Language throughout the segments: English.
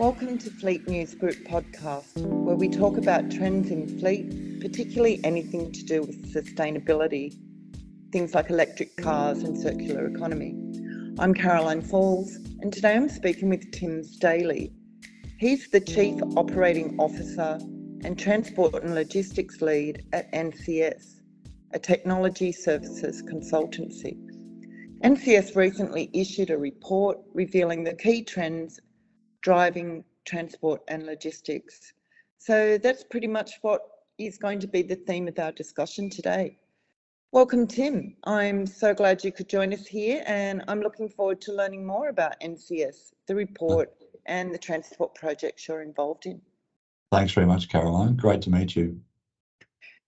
Welcome to Fleet News Group podcast, where we talk about trends in fleet, particularly anything to do with sustainability, things like electric cars and circular economy. I'm Caroline Falls, and today I'm speaking with Tim Staley. He's the Chief Operating Officer and Transport and Logistics Lead at NCS, a technology services consultancy. NCS recently issued a report revealing the key trends driving transport and logistics. So that's pretty much what is going to be the theme of our discussion today. Welcome, Tim. I'm so glad you could join us here, and I'm looking forward to learning more about NCS, the report, and the transport projects you're involved in. Thanks very much, Caroline. Great to meet you.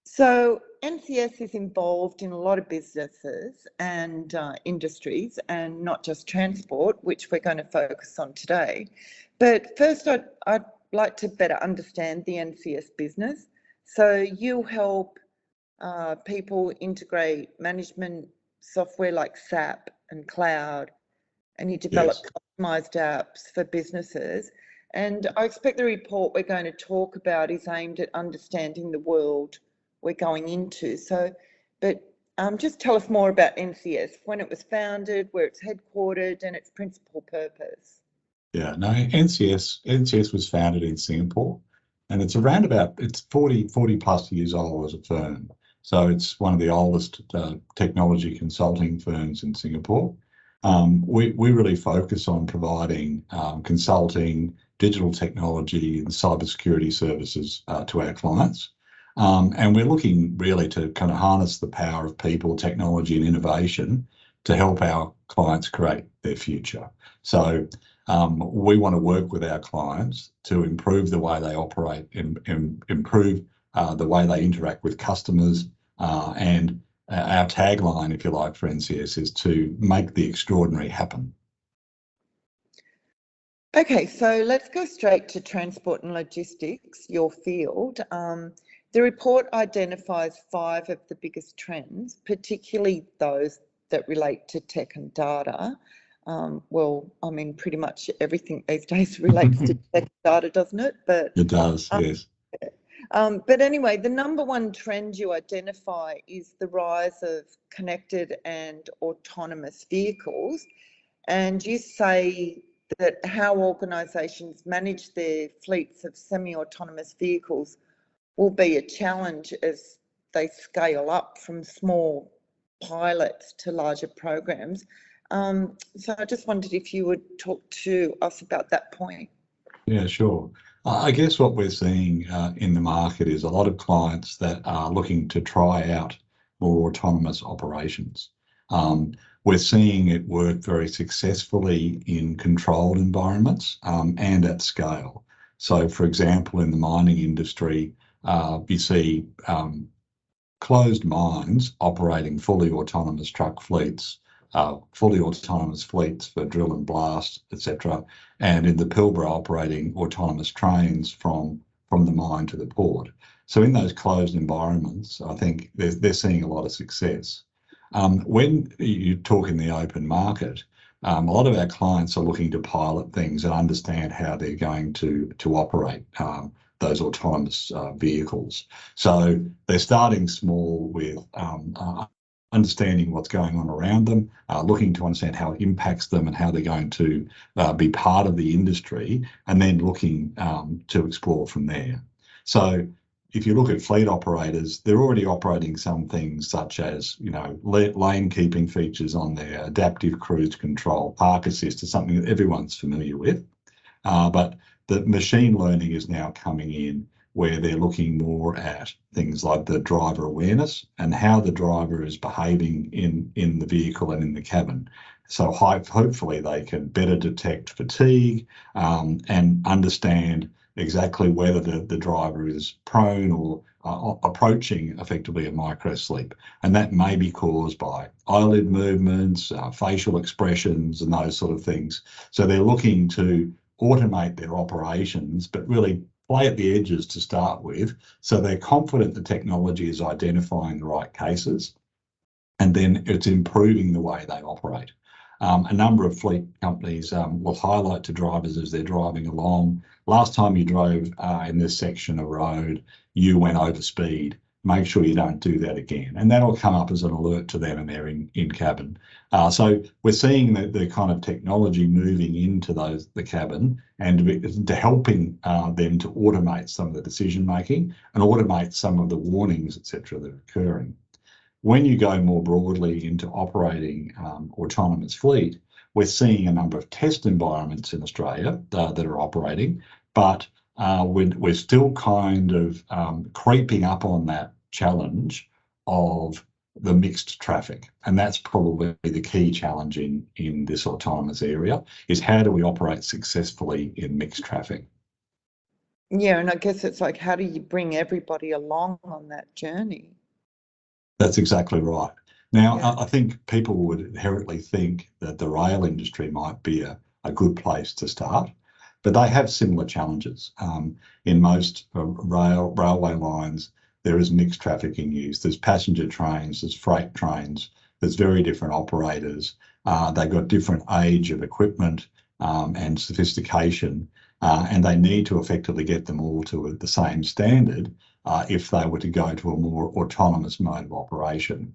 So NCS is involved in a lot of businesses and industries, and not just transport, which we're going to focus on today. But first, I'd like to better understand the NCS business. So you help people integrate management software like SAP and cloud, and you develop customized apps for businesses. And I expect the report we're going to talk about is aimed at understanding the world we're going into. But just tell us more about NCS, when it was founded, where it's headquartered, and its principal purpose. NCS was founded in Singapore, and it's it's 40 plus years old as a firm. So it's one of the oldest technology consulting firms in Singapore. We really focus on providing consulting, digital technology and cybersecurity services to our clients. And we're looking really to kind of harness the power of people, technology and innovation to help our clients create their future. So we want to work with our clients to improve the way they operate, improve the way they interact with customers. And our tagline, if you like, for NCS is to make the extraordinary happen. Okay, so let's go straight to transport and logistics, your field. The report identifies 5 of the biggest trends, particularly those that relate to tech and data. Pretty much everything these days relates to tech and data, doesn't it? But it does, yes. But anyway, the number one trend you identify is the rise of connected and autonomous vehicles. And you say that how organisations manage their fleets of semi-autonomous vehicles will be a challenge as they scale up from small pilots to larger programs. So I just wondered if you would talk to us about that point. Yeah, sure. I guess what we're seeing in the market is a lot of clients that are looking to try out more autonomous operations. We're seeing it work very successfully in controlled environments and at scale. So, for example, in the mining industry, you see closed mines operating fully autonomous truck fleets, fully autonomous fleets for drill and blast, etc. And in the Pilbara operating autonomous trains from the mine to the port. So in those closed environments, I think they're seeing a lot of success. When you talk in the open market, a lot of our clients are looking to pilot things and understand how they're going to operate those autonomous vehicles. So they're starting small with understanding what's going on around them, looking to understand how it impacts them and how they're going to be part of the industry, and then looking to explore from there. So if you look at fleet operators, they're already operating some things such as, lane keeping features on there, adaptive cruise control, park assist is something that everyone's familiar with. But the machine learning is now coming in where they're looking more at things like the driver awareness and how the driver is behaving in the vehicle and in the cabin. So hopefully they can better detect fatigue and understand exactly whether the driver is prone or approaching effectively a microsleep. And that may be caused by eyelid movements, facial expressions and those sort of things. So they're looking to automate their operations, but really play at the edges to start with, so they're confident the technology is identifying the right cases, and then it's improving the way they operate. A number of fleet companies will highlight to drivers as they're driving along, last time you drove in this section of road, you went over speed. Make sure you don't do that again. And that'll come up as an alert to them and their in-cabin. So we're seeing the kind of technology moving into the cabin and to helping them to automate some of the decision making and automate some of the warnings, etc., that are occurring. When you go more broadly into operating autonomous fleet, we're seeing a number of test environments in Australia that are operating, but we're still kind of creeping up on that challenge of the mixed traffic. And that's probably the key challenge in this autonomous area, is how do we operate successfully in mixed traffic? Yeah, and I guess it's like, how do you bring everybody along on that journey? That's exactly right. Now, Yeah. I think people would inherently think that the rail industry might be a good place to start, but they have similar challenges. In most railway lines, there is mixed traffic in use. There's passenger trains, there's freight trains, there's very different operators. They've got different age of equipment and sophistication, and they need to effectively get them all to the same standard if they were to go to a more autonomous mode of operation.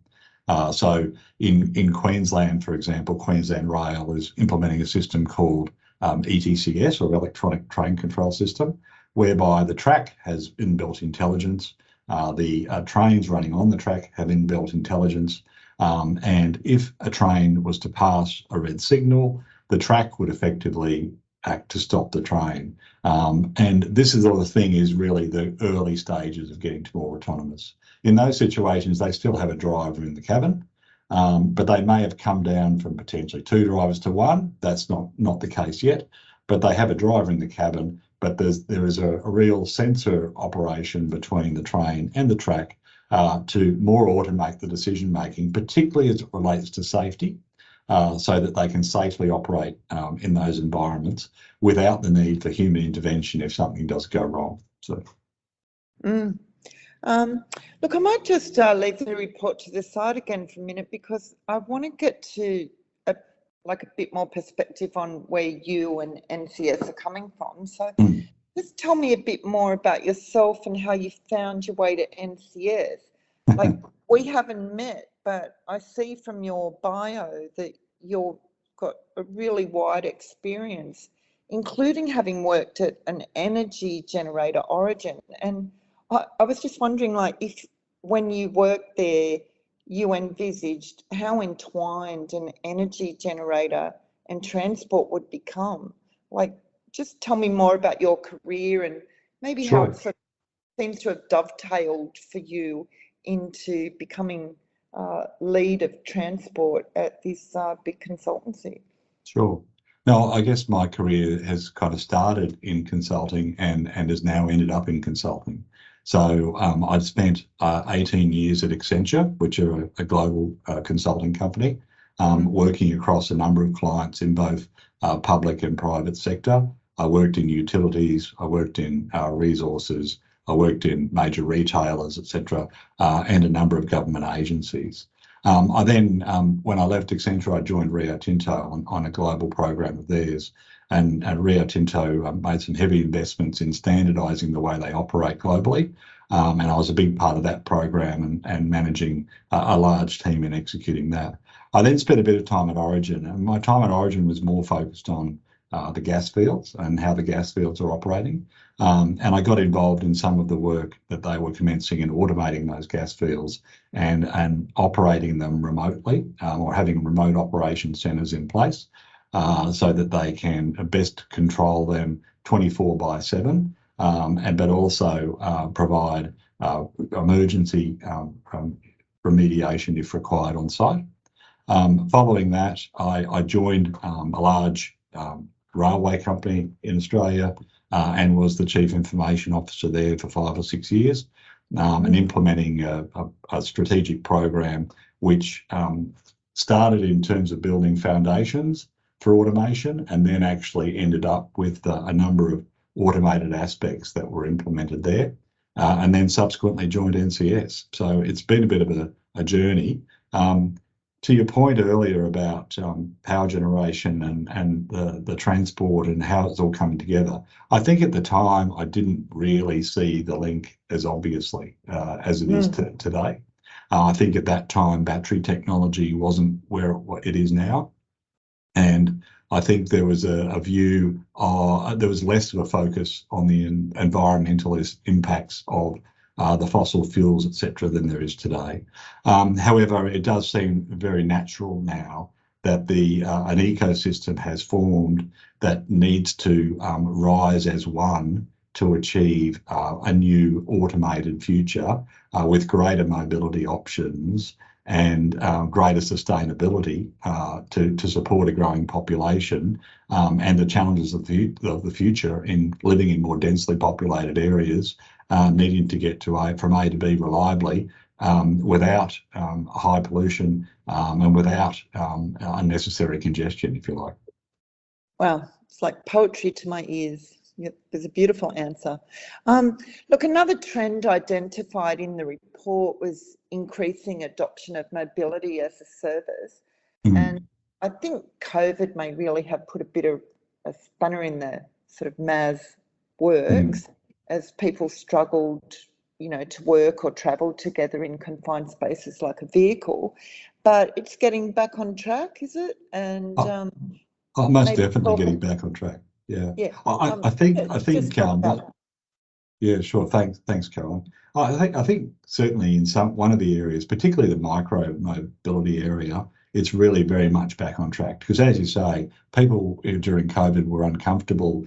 So in Queensland, for example, Queensland Rail is implementing a system called ETCS, or Electronic Train Control System, whereby the track has inbuilt intelligence, the trains running on the track have inbuilt intelligence, and if a train was to pass a red signal, the track would effectively act to stop the train. And this is the thing is really the early stages of getting to more autonomous. In those situations, they still have a driver in the cabin, but they may have come down from potentially 2 drivers to 1. That's not the case yet, but they have a driver in the cabin, but there is a real sensor operation between the train and the track to more automate the decision making, particularly as it relates to safety. So that they can safely operate in those environments without the need for human intervention if something does go wrong. So, look, I might just leave the report to the side again for a minute, because I want to get to a bit more perspective on where you and NCS are coming from. So just tell me a bit more about yourself and how you found your way to NCS. Like, we haven't met, but I see from your bio that you've got a really wide experience, including having worked at an energy generator, Aurizon. And I was just wondering, like, if when you worked there, you envisaged how entwined an energy generator and transport would become. Like, just tell me more about your career and maybe how it sort of seems to have dovetailed for you into becoming lead of transport at this big consultancy. Sure. Now, I guess my career has kind of started in consulting and has now ended up in consulting. So I've spent 18 years at Accenture, which are a global consulting company, working across a number of clients in both public and private sector. I worked in utilities, I worked in resources, I worked in major retailers, etc., and a number of government agencies. I then, when I left Accenture, I joined Rio Tinto on a global program of theirs. And Rio Tinto made some heavy investments in standardising the way they operate globally. And I was a big part of that program and managing a large team in executing that. I then spent a bit of time at Aurizon, and my time at Aurizon was more focused on the gas fields and how the gas fields are operating. And I got involved in some of the work that they were commencing in automating those gas fields and operating them remotely, or having remote operation centres in place so that they can best control them 24/7, but also provide emergency remediation if required on site. Following that, I joined a large railway company in Australia and was the Chief Information Officer there for 5 or 6 years, and implementing a strategic program which started in terms of building foundations for automation and then actually ended up with a number of automated aspects that were implemented there, and then subsequently joined NCS. So it's been a bit of a journey. to your point earlier about power generation and the transport and how it's all coming together, I think at the time I didn't really see the link as obviously as it is today. I think at that time battery technology wasn't where it is now, and I think there was a view, there was less of a focus on the environmentalist impacts of the fossil fuels, etc., than there is today. However, it does seem very natural now that an ecosystem has formed that needs to rise as one to achieve a new automated future with greater mobility options and greater sustainability to support a growing population and the challenges of the future in living in more densely populated areas, needing to get from A to B reliably without high pollution and without unnecessary congestion, if you like. Wow, it's like poetry to my ears. Yep, there's a beautiful answer. Look, another trend identified in the report was increasing adoption of mobility as a service. And I think COVID may really have put a bit of a spanner in the sort of MAS works as people struggled, to work or travel together in confined spaces like a vehicle. But it's getting back on track, is it? And most definitely getting back on track. Yeah. I think yeah, sure. Thanks, Caroline. I think certainly in one of the areas, particularly the micro mobility area, it's really very much back on track because, as you say, people during COVID were uncomfortable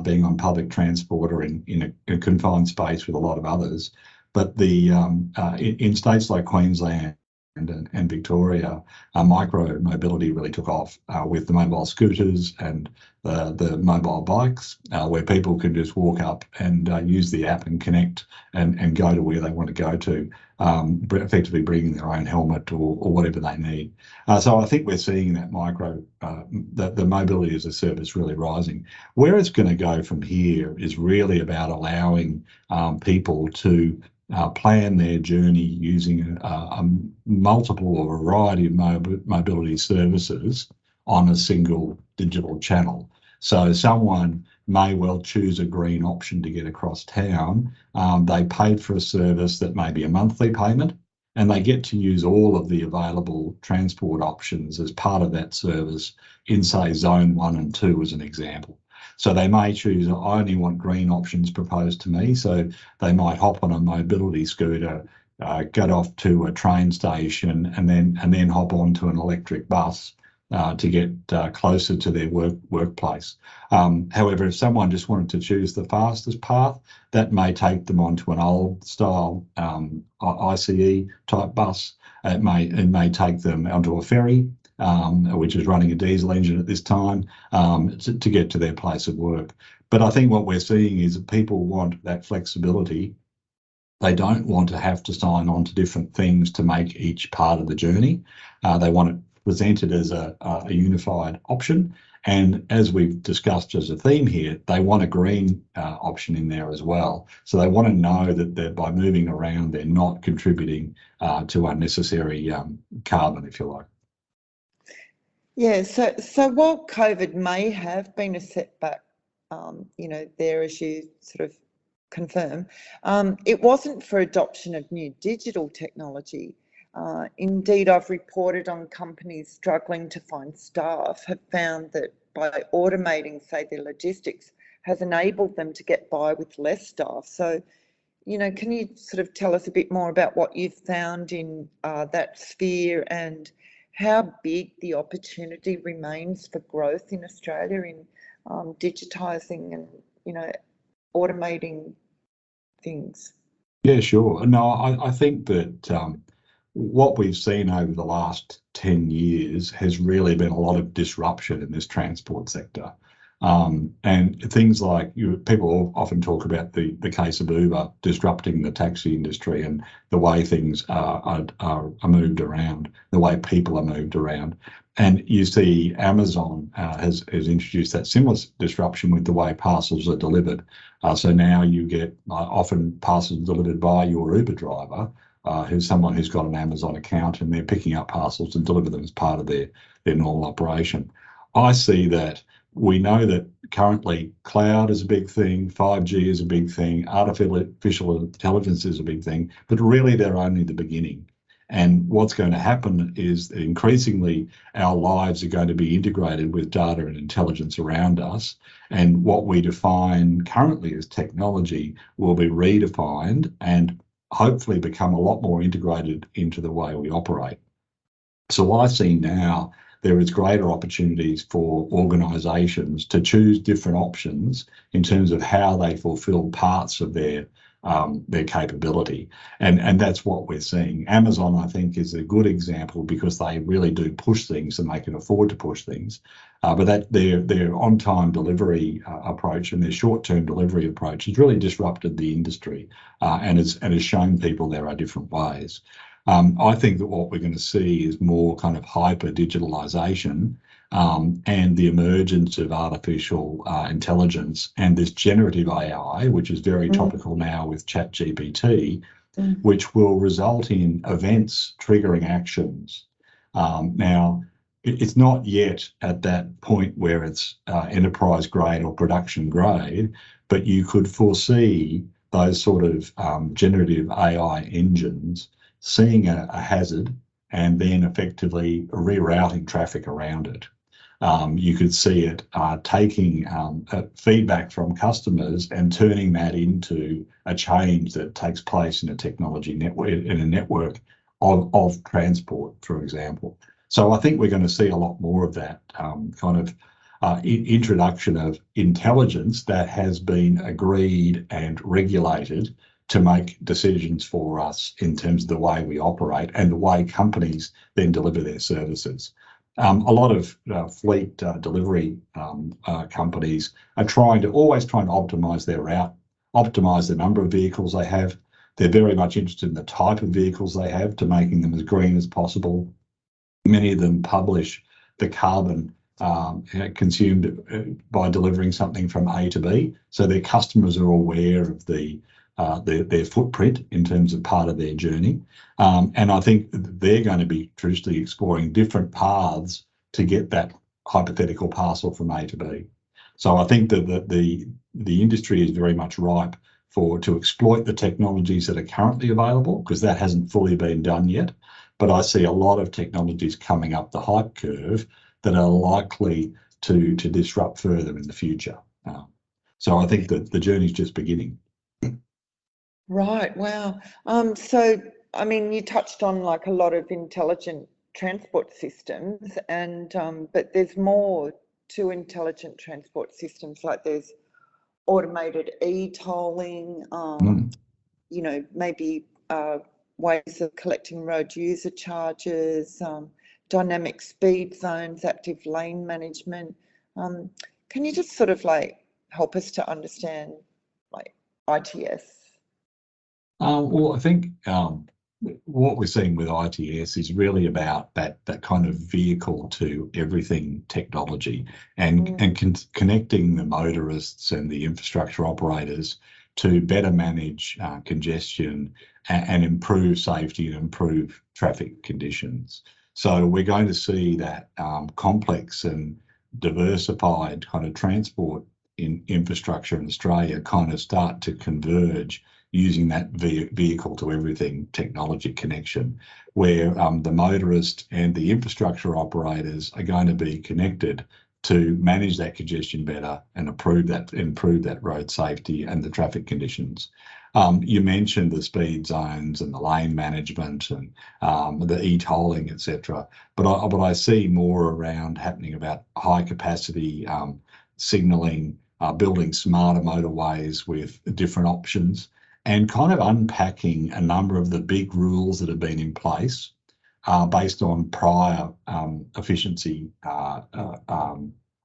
being on public transport or in a confined space with a lot of others. But in states like Queensland and Victoria, micro mobility really took off with the mobile scooters and the mobile bikes, where people can just walk up and use the app and connect and go to where they want to go to, effectively bringing their own helmet or whatever they need. So I think we're seeing that the mobility as a service really rising. Where it's going to go from here is really about allowing people to plan their journey using a multiple or variety of mobility services on a single digital channel. So someone may well choose a green option to get across town. They paid for a service that may be a monthly payment, and they get to use all of the available transport options as part of that service in, say, Zone 1 and 2 as an example. So they may choose, I only want green options proposed to me. So they might hop on a mobility scooter, get off to a train station, and then hop onto an electric bus to get closer to their workplace. However, if someone just wanted to choose the fastest path, that may take them onto an old style ICE type bus. It may take them onto a ferry, which is running a diesel engine at this time, to get to their place of work. But I think what we're seeing is that people want that flexibility. They don't want to have to sign on to different things to make each part of the journey. They want it presented as a unified option. And as we've discussed as a theme here, they want a green option in there as well. So they want to know that by moving around, they're not contributing to unnecessary carbon, if you like. Yeah, so while COVID may have been a setback, there, as you sort of confirm, it wasn't for adoption of new digital technology. Indeed, I've reported on companies struggling to find staff have found that by automating, say, their logistics has enabled them to get by with less staff. So, can you sort of tell us a bit more about what you've found in that sphere and how big the opportunity remains for growth in Australia in digitising and, automating things? Yeah, sure. No, I think that what we've seen over the last 10 years has really been a lot of disruption in this transport sector. And things like people often talk about the case of Uber disrupting the taxi industry and the way things are moved around, the way people are moved around. And you see Amazon has introduced that similar disruption with the way parcels are delivered. So now you get often parcels delivered by your Uber driver who's someone who's got an Amazon account and they're picking up parcels and deliver them as part of their normal operation. I see that we know that currently cloud is a big thing, 5G is a big thing, artificial intelligence is a big thing, but really they're only the beginning. And what's going to happen is that increasingly our lives are going to be integrated with data and intelligence around us. And what we define currently as technology will be redefined and hopefully become a lot more integrated into the way we operate. So I see now there is greater opportunities for organisations to choose different options in terms of how they fulfil parts of their capability. And that's what we're seeing. Amazon, I think, is a good example because they really do push things and they can afford to push things. But that their on-time delivery approach and their short-term delivery approach has really disrupted the industry and has shown people there are different ways. I think that what we're going to see is more kind of hyper digitalization and the emergence of artificial intelligence and this generative AI, which is very topical now with ChatGPT, which will result in events triggering actions. Now, it's not yet at that point where it's enterprise grade or production grade, but you could foresee those sort of generative AI engines seeing a hazard and then effectively rerouting traffic around it. You could see it taking feedback from customers and turning that into a change that takes place in a technology network, in a network of transport, for example. So I think we're going to see a lot more of that kind of introduction of intelligence that has been agreed and regulated to make decisions for us in terms of the way we operate and the way companies then deliver their services. A lot of fleet delivery companies are always trying to optimize their route, optimize the number of vehicles they have. They're very much interested in the type of vehicles they have to making them as green as possible. Many of them publish the carbon consumed by delivering something from A to B, so their customers are aware of their footprint in terms of part of their journey. And I think they're going to be traditionally exploring different paths to get that hypothetical parcel from A to B. So I think that the industry is very much ripe to exploit the technologies that are currently available, because that hasn't fully been done yet. But I see a lot of technologies coming up the hype curve that are likely to disrupt further in the future. So I think that the journey's just beginning. Right. Wow. So, I mean, you touched on like a lot of intelligent transport systems, and but there's more to intelligent transport systems. Like there's automated e-tolling. You know, maybe ways of collecting road user charges, dynamic speed zones, active lane management. Can you just sort of like help us to understand like ITS? Well, I think what we're seeing with ITS is really about that kind of vehicle to everything technology and connecting the motorists and the infrastructure operators to better manage congestion and improve safety and improve traffic conditions. So we're going to see that complex and diversified kind of transport infrastructure in Australia kind of start to converge using that vehicle to everything technology connection, where the motorist and the infrastructure operators are going to be connected to manage that congestion better and improve that road safety and the traffic conditions. You mentioned the speed zones and the lane management and the e-tolling, etc. But I see more around happening about high capacity signalling, building smarter motorways with different options, and kind of unpacking a number of the big rules that have been in place based on prior efficiency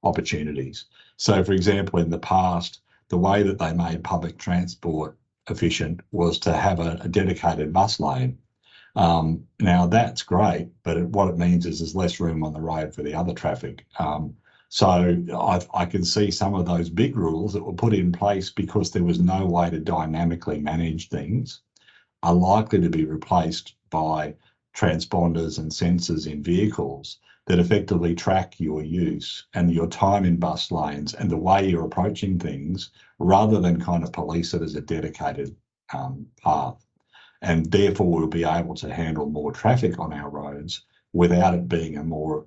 opportunities. So, for example, in the past, the way that they made public transport efficient was to have a dedicated bus lane. Now, that's great, but what it means is there's less room on the road for the other traffic. So I can see some of those big rules that were put in place because there was no way to dynamically manage things are likely to be replaced by transponders and sensors in vehicles that effectively track your use and your time in bus lanes and the way you're approaching things, rather than kind of police it as a dedicated path. And therefore we'll be able to handle more traffic on our roads without it being a more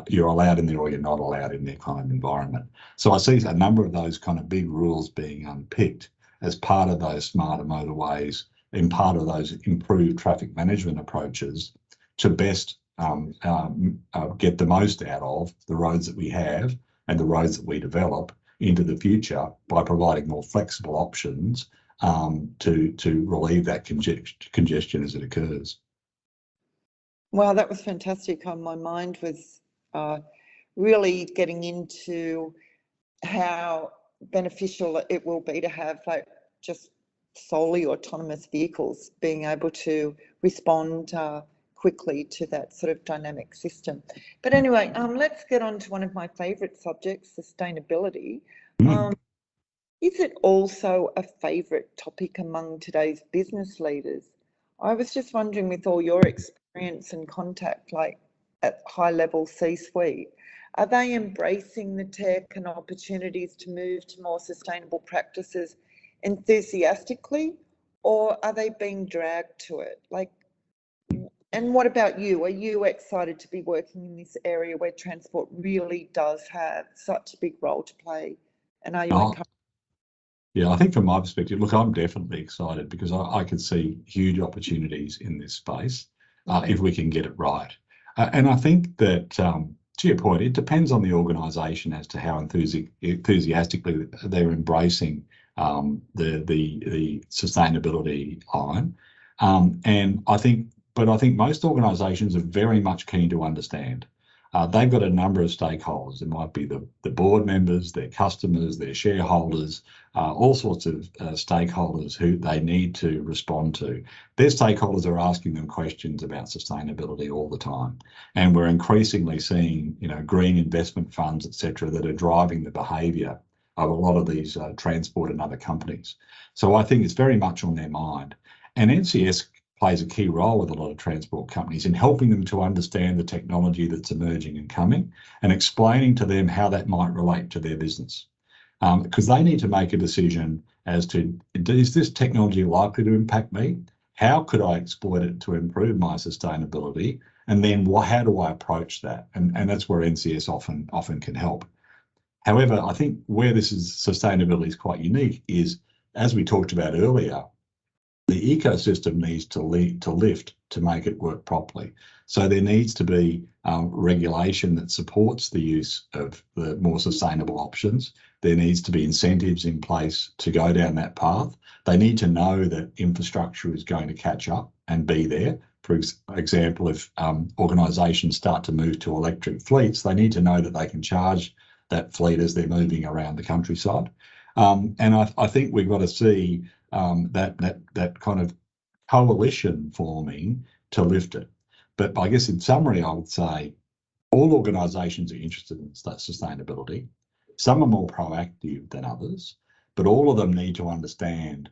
you're allowed in there or you're not allowed in there kind of environment. So I see a number of those kind of big rules being unpicked as part of those smarter motorways and part of those improved traffic management approaches to best get the most out of the roads that we have and the roads that we develop into the future by providing more flexible options to relieve that congestion as it occurs. Wow, that was fantastic. My mind was really getting into how beneficial it will be to have like just solely autonomous vehicles being able to respond quickly to that sort of dynamic system. But anyway, let's get on to one of my favourite subjects, sustainability. Is it also a favourite topic among today's business leaders? I was just wondering, with all your experience and contact, like at high level C-suite, are they embracing the tech and opportunities to move to more sustainable practices enthusiastically, or are they being dragged to it? Like, and what about you? Are you excited to be working in this area where transport really does have such a big role to play? And are you encouraged? Yeah, I think from my perspective, look, I'm definitely excited because I can see huge opportunities in this space if we can get it right. And I think that, to your point, it depends on the organisation as to how enthusiastically they're embracing the sustainability line. And I think most organisations are very much keen to understand. They've got a number of stakeholders. It might be the board members, their customers, their shareholders, all sorts of stakeholders who they need to respond to. Their stakeholders are asking them questions about sustainability all the time. And we're increasingly seeing, green investment funds, et cetera, that are driving the behaviour of a lot of these transport and other companies. So I think it's very much on their mind. And NCS plays a key role with a lot of transport companies in helping them to understand the technology that's emerging and coming and explaining to them how that might relate to their business. Because they need to make a decision as to, is this technology likely to impact me? How could I exploit it to improve my sustainability? And then how do I approach that? And that's where NCS often can help. However, I think where sustainability is quite unique is, as we talked about earlier, the ecosystem needs to lift to make it work properly. So there needs to be regulation that supports the use of the more sustainable options. There needs to be incentives in place to go down that path. They need to know that infrastructure is going to catch up and be there. For example, if organisations start to move to electric fleets, they need to know that they can charge that fleet as they're moving around the countryside. And I think we've got to see that kind of coalition forming to lift it. But I guess in summary, I would say all organisations are interested in sustainability. Some are more proactive than others, but all of them need to understand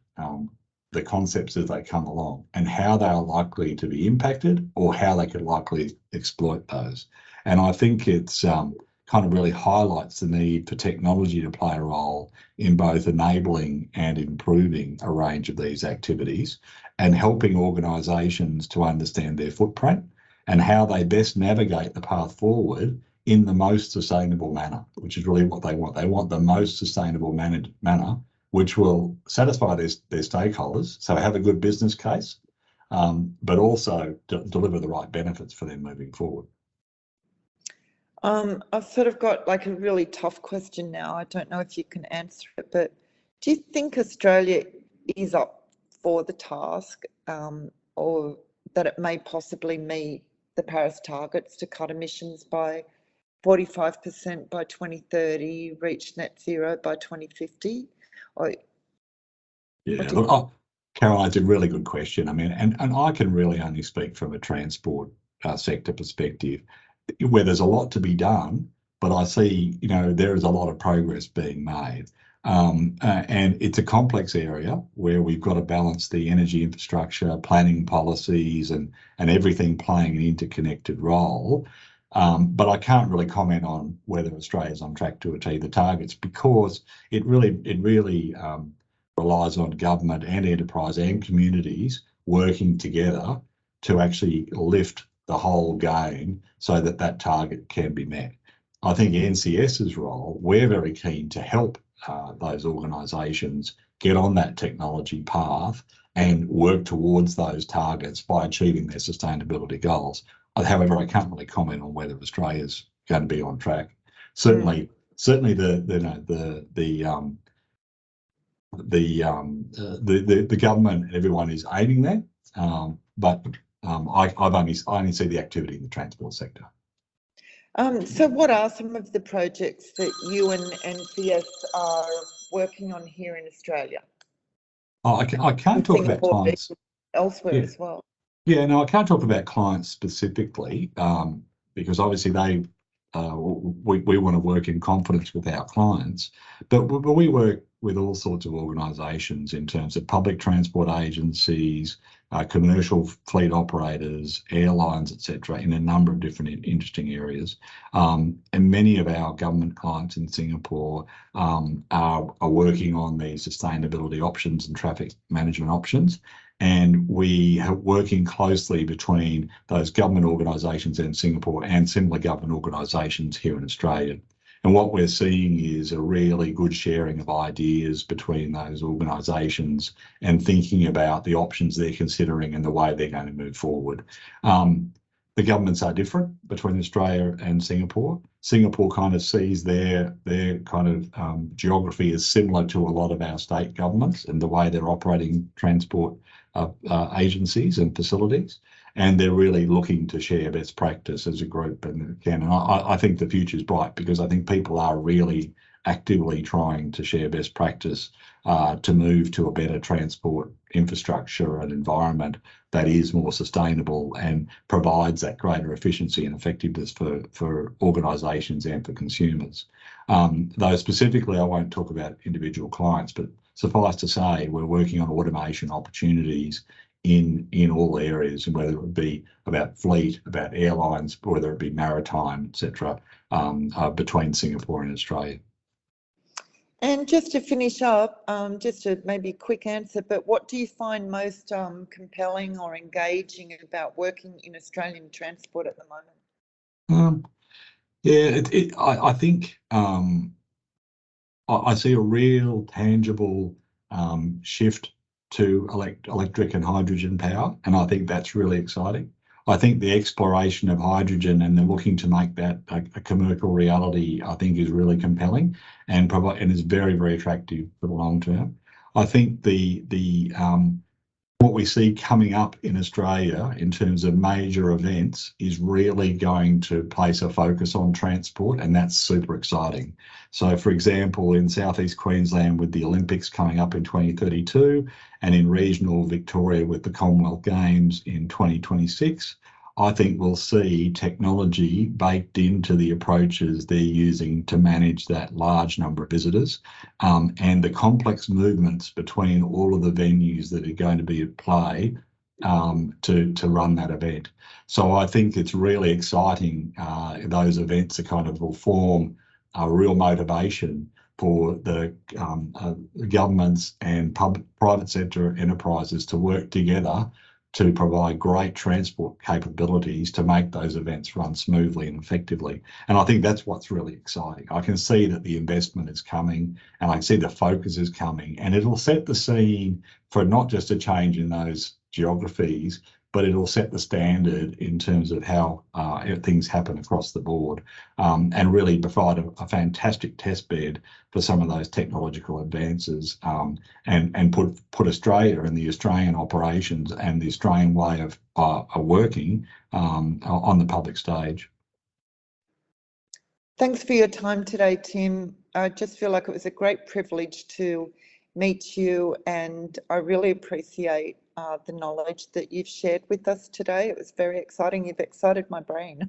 the concepts as they come along and how they are likely to be impacted or how they could likely exploit those. And I think it's kind of really highlights the need for technology to play a role in both enabling and improving a range of these activities and helping organisations to understand their footprint and how they best navigate the path forward in the most sustainable manner, which is really what they want. They want the most sustainable manner, which will satisfy their stakeholders, so have a good business case, but also deliver the right benefits for them moving forward. I've sort of got like a really tough question now. I don't know if you can answer it, but do you think Australia is up for the task, or that it may possibly meet the Paris targets to cut emissions by 45% by 2030, reach net zero by 2050? Caroline, it's a really good question. I mean, and I can really only speak from a transport sector perspective, where there's a lot to be done, but I see, there is a lot of progress being made. And it's a complex area where we've got to balance the energy infrastructure, planning policies, and everything playing an interconnected role. But I can't really comment on whether Australia's on track to achieve the targets, because it really relies on government and enterprise and communities working together to actually lift the whole game so that that target can be met. I think NCS's role, we're very keen to help those organisations get on that technology path and work towards those targets by achieving their sustainability goals. However, I can't really comment on whether Australia's going to be on track. Certainly the government and everyone is aiming there, but I only see the activity in the transport sector. So what are some of the projects that you and NCS are working on here in Australia? I can't talk about clients elsewhere as well. Yeah, no, I can't talk about clients specifically, because obviously we want to work in confidence with our clients, but we work with all sorts of organisations in terms of public transport agencies, commercial fleet operators, airlines, etc., in a number of different interesting areas. And many of our government clients in Singapore are working on the sustainability options and traffic management options. And we are working closely between those government organisations in Singapore and similar government organisations here in Australia. And what we're seeing is a really good sharing of ideas between those organisations and thinking about the options they're considering and the way they're going to move forward. The governments are different between Australia and Singapore. Singapore kind of sees their kind of geography as similar to a lot of our state governments and the way they're operating transport agencies and facilities, and they're really looking to share best practice as a group. And I think the future is bright, because I think people are really actively trying to share best practice to move to a better transport infrastructure and environment that is more sustainable and provides that greater efficiency and effectiveness for organisations and for consumers. Though specifically, I won't talk about individual clients, but suffice to say, we're working on automation opportunities in all areas, and whether it be about fleet, about airlines, whether it be maritime, etc., between Singapore and Australia. And just to finish up, just a maybe quick answer, but what do you find most compelling or engaging about working in Australian transport at the moment? I think I see a real tangible shift to electric and hydrogen power, and I think that's really exciting. I think the exploration of hydrogen and they're looking to make that a commercial reality, I think, is really compelling and is very, very attractive for the long term. I think what we see coming up in Australia in terms of major events is really going to place a focus on transport, and that's super exciting. So, for example, in southeast Queensland with the Olympics coming up in 2032, and in regional Victoria with the Commonwealth Games in 2026, I think we'll see technology baked into the approaches they're using to manage that large number of visitors, and the complex movements between all of the venues that are going to be at play to run that event. So I think it's really exciting. Those events are kind of will form a real motivation for the governments and private sector enterprises to work together to provide great transport capabilities to make those events run smoothly and effectively. And I think that's what's really exciting. I can see that the investment is coming, and I can see the focus is coming, and it'll set the scene for not just a change in those geographies, but it'll set the standard in terms of how things happen across the board, and really provide a fantastic test bed for some of those technological advances, and put Australia and the Australian operations and the Australian way of working on the public stage. Thanks for your time today, Tim. I just feel like it was a great privilege to meet you, and I really appreciate the knowledge that you've shared with us today. It was very exciting. You've excited my brain.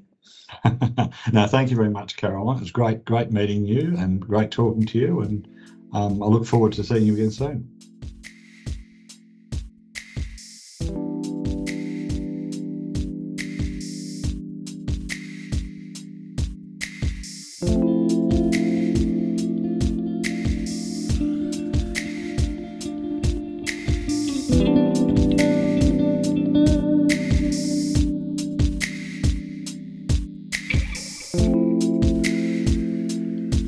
No, thank you very much, Caroline. It was great meeting you and great talking to you, and I look forward to seeing you again soon.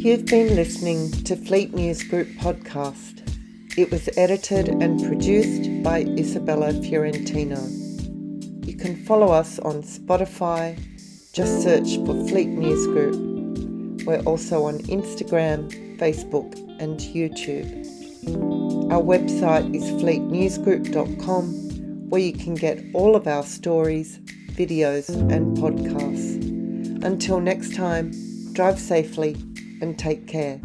You've been listening to Fleet News Group podcast. It was edited and produced by Isabella Fiorentino. You can follow us on Spotify. Just search for Fleet News Group. We're also on Instagram, Facebook and YouTube. Our website is fleetnewsgroup.com, where you can get all of our stories, videos and podcasts. Until next time, drive safely and take care.